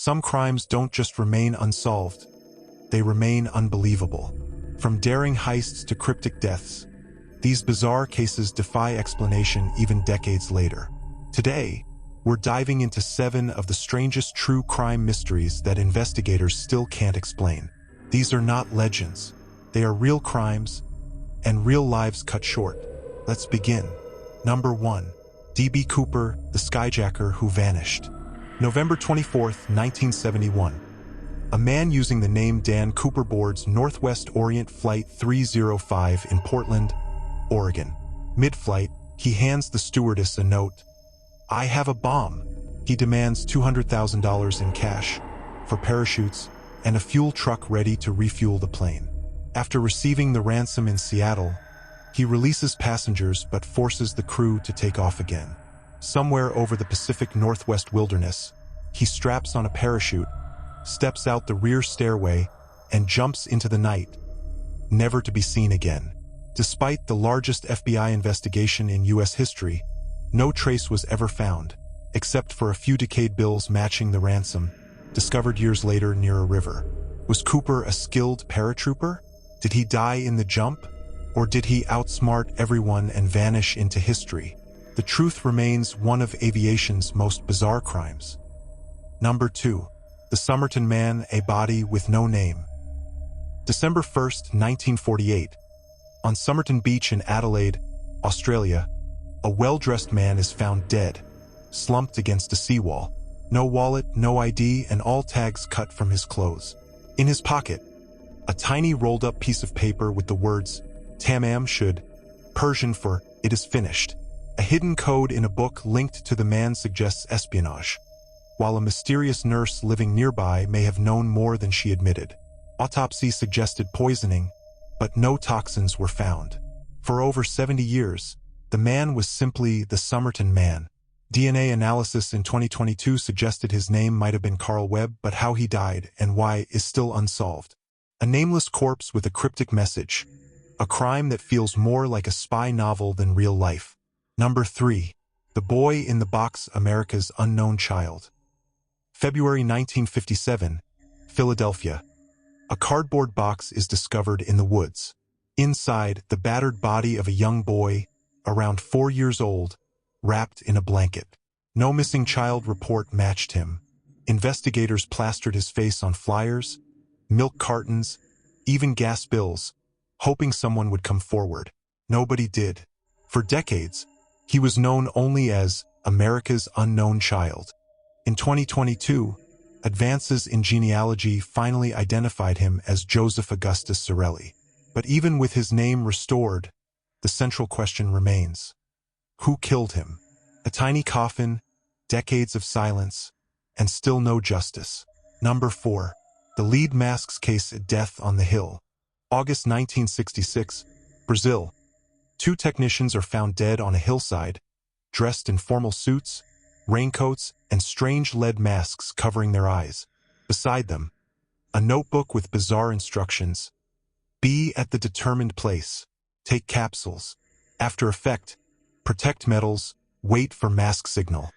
Some crimes don't just remain unsolved, they remain unbelievable. From daring heists to cryptic deaths, these bizarre cases defy explanation even decades later. Today, we're diving into 7 of the strangest true crime mysteries that investigators still can't explain. These are not legends. They are real crimes and real lives cut short. Let's begin. Number 1. D.B. Cooper, the skyjacker who vanished. November 24, 1971. A man using the name Dan Cooper boards Northwest Orient Flight 305 in Portland, Oregon. Mid-flight, he hands the stewardess a note. "I have a bomb." He demands $200,000 in cash for parachutes and a fuel truck ready to refuel the plane. After receiving the ransom in Seattle, he releases passengers but forces the crew to take off again. Somewhere over the Pacific Northwest wilderness, he straps on a parachute, steps out the rear stairway, and jumps into the night, never to be seen again. Despite the largest FBI investigation in U.S. history, no trace was ever found, except for a few decayed bills matching the ransom, discovered years later near a river. Was Cooper a skilled paratrooper? Did he die in the jump? Or did he outsmart everyone and vanish into history? The truth remains one of aviation's most bizarre crimes. Number 2. The Somerton Man, a body with no name. December 1st, 1948. On Somerton Beach in Adelaide, Australia, a well-dressed man is found dead, slumped against a seawall. No wallet, no ID, and all tags cut from his clothes. In his pocket, a tiny rolled-up piece of paper with the words, Tamám Shud, Persian for "it is finished." A hidden code in a book linked to the man suggests espionage, while a mysterious nurse living nearby may have known more than she admitted. Autopsy suggested poisoning, but no toxins were found. For over 70 years, the man was simply the Somerton Man. DNA analysis in 2022 suggested his name might have been Carl Webb, but how he died and why is still unsolved. A nameless corpse with a cryptic message, a crime that feels more like a spy novel than real life. Number 3. The Boy in the Box, America's Unknown Child. February 1957, Philadelphia. A cardboard box is discovered in the woods. Inside, the battered body of a young boy, around 4 years old, wrapped in a blanket. No missing child report matched him. Investigators plastered his face on flyers, milk cartons, even gas bills, hoping someone would come forward. Nobody did. For decades, he was known only as America's Unknown Child. In 2022, advances in genealogy finally identified him as Joseph Augustus Sorelli. But even with his name restored, the central question remains. Who killed him? A tiny coffin, decades of silence, and still no justice. Number 4. The Lead Masks Case, Death on the Hill. August 1966, Brazil. 2 technicians are found dead on a hillside, dressed in formal suits, raincoats, and strange lead masks covering their eyes. Beside them, a notebook with bizarre instructions. Be at the determined place. Take capsules. After effect, protect metals, wait for mask signal.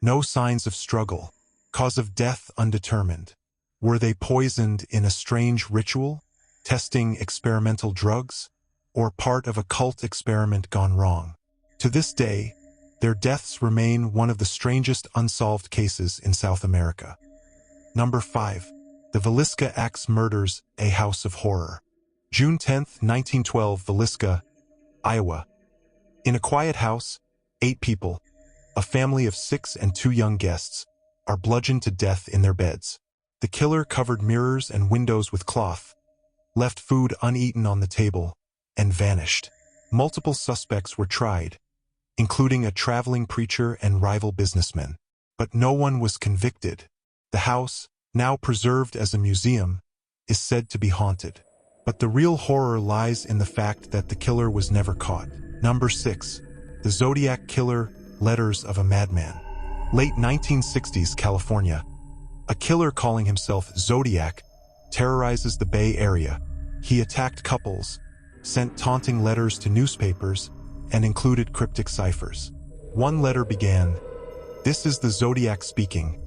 No signs of struggle. Cause of death undetermined. Were they poisoned in a strange ritual? Testing experimental drugs? Or part of a cult experiment gone wrong? To this day, their deaths remain one of the strangest unsolved cases in South America. Number 5. The Villisca Axe Murders, a House of Horror. June 10, 1912, Villisca, Iowa. In a quiet house, 8 people, a family of 6 and 2 young guests, are bludgeoned to death in their beds. The killer covered mirrors and windows with cloth, left food uneaten on the table, and vanished. Multiple suspects were tried, including a traveling preacher and rival businessmen, but no one was convicted. The house, now preserved as a museum, is said to be haunted. But the real horror lies in the fact that the killer was never caught. Number 6. The Zodiac Killer, Letters of a Madman. Late 1960s, California. A killer calling himself Zodiac terrorizes the Bay Area. He attacked couples, sent taunting letters to newspapers, and included cryptic ciphers. One letter began, "This is the Zodiac speaking.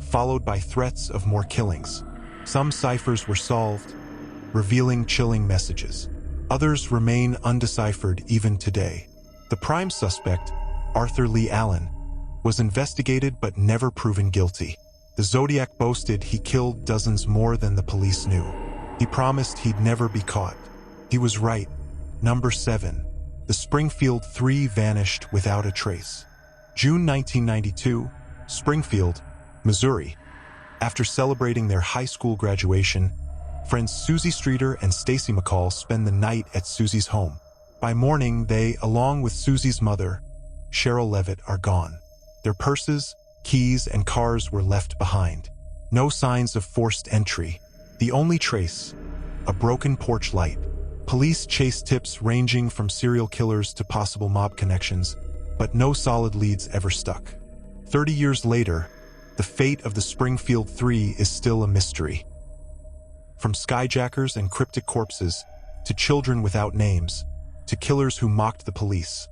followed by threats of more killings. Some ciphers were solved, revealing chilling messages. Others remain undeciphered even today. The prime suspect, Arthur Lee Allen, was investigated but never proven guilty. The Zodiac boasted he killed dozens more than the police knew. He promised he'd never be caught. He was right. Number 7. The Springfield Three vanished without a trace. June 1992, Springfield, Missouri. After celebrating their high school graduation, friends Susie Streeter and Stacy McCall spend the night at Susie's home. By morning, they, along with Susie's mother, Cheryl Levitt, are gone. Their purses, keys, and cars were left behind. No signs of forced entry. The only trace, a broken porch light. Police chased tips ranging from serial killers to possible mob connections, but no solid leads ever stuck. 30 years later, the fate of the Springfield Three is still a mystery. From skyjackers and cryptic corpses, to children without names, to killers who mocked the police,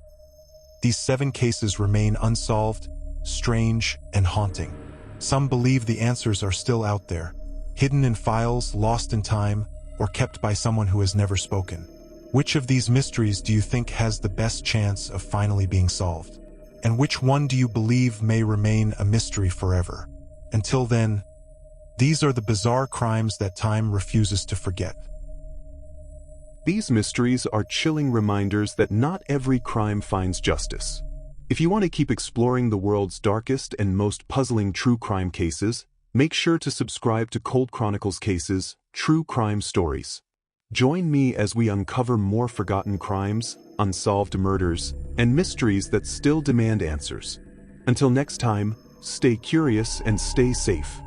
these 7 cases remain unsolved, strange, and haunting. Some believe the answers are still out there, hidden in files, lost in time, or kept by someone who has never spoken. Which of these mysteries do you think has the best chance of finally being solved? And which one do you believe may remain a mystery forever? Until then, these are the bizarre crimes that time refuses to forget. These mysteries are chilling reminders that not every crime finds justice. If you want to keep exploring the world's darkest and most puzzling true crime cases, make sure to subscribe to Cold Chronicles Cases, True Crime Stories. Join me as we uncover more forgotten crimes, unsolved murders, and mysteries that still demand answers. Until next time, stay curious and stay safe.